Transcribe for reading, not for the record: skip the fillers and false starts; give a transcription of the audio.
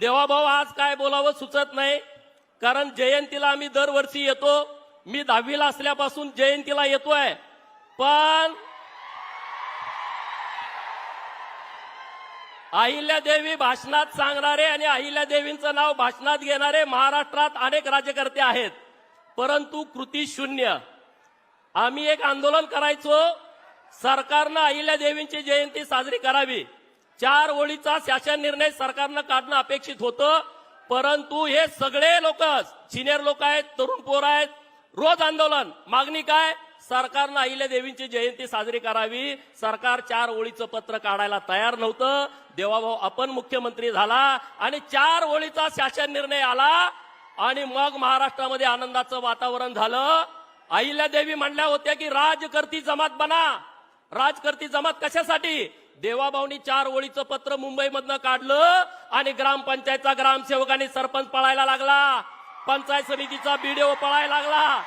देवाभाऊ आज काय बोलावं सुचत नाही, कारण जयंतीला आम्ही दरवर्षी येतो. मी 10वीला असल्यापासून जयंतीला येतोय, पण अहिल्यादेवी भाषणात सांगणारे आणि अहिल्यादेवींचं नाव भाषणात घेणारे महाराष्ट्रात अनेक राज्यकर्ते आहेत, परंतु कृती शून्य. आम्ही एक आंदोलन करायचो, सरकारनं अहिल्यादेवींची जयंती साजरी करावी. 4 ओळीचा शासन निर्णय सरकारनं काढणं अपेक्षित होतं, परंतु हे सगळे लोक सिनियर लोक आहेत, तरुण पोर आहेत, रोज आंदोलन. मागणी काय? सरकारनं अहिल्यादेवींची जयंती साजरी करावी. सरकार 4 ओळीचं पत्र काढायला तयार नव्हतं. देवाभाऊ आपण मुख्यमंत्री झाला आणि 4 ओळीचा शासन निर्णय आला आणि मग महाराष्ट्रामध्ये आनंदाचं वातावरण झालं. अहिल्यादेवी म्हणल्या होत्या की राजकर्ती जमात बना. राजकर्ती जमात कशासाठी? देवाभाऊनी 4 ओळीचं पत्र मुंबईमधनं काढलं आणि ग्रामपंचायतचा ग्रामसेवक आणि सरपंच पळायला लागला, पंचायत समितीचा बीडीओ पळायला लागला.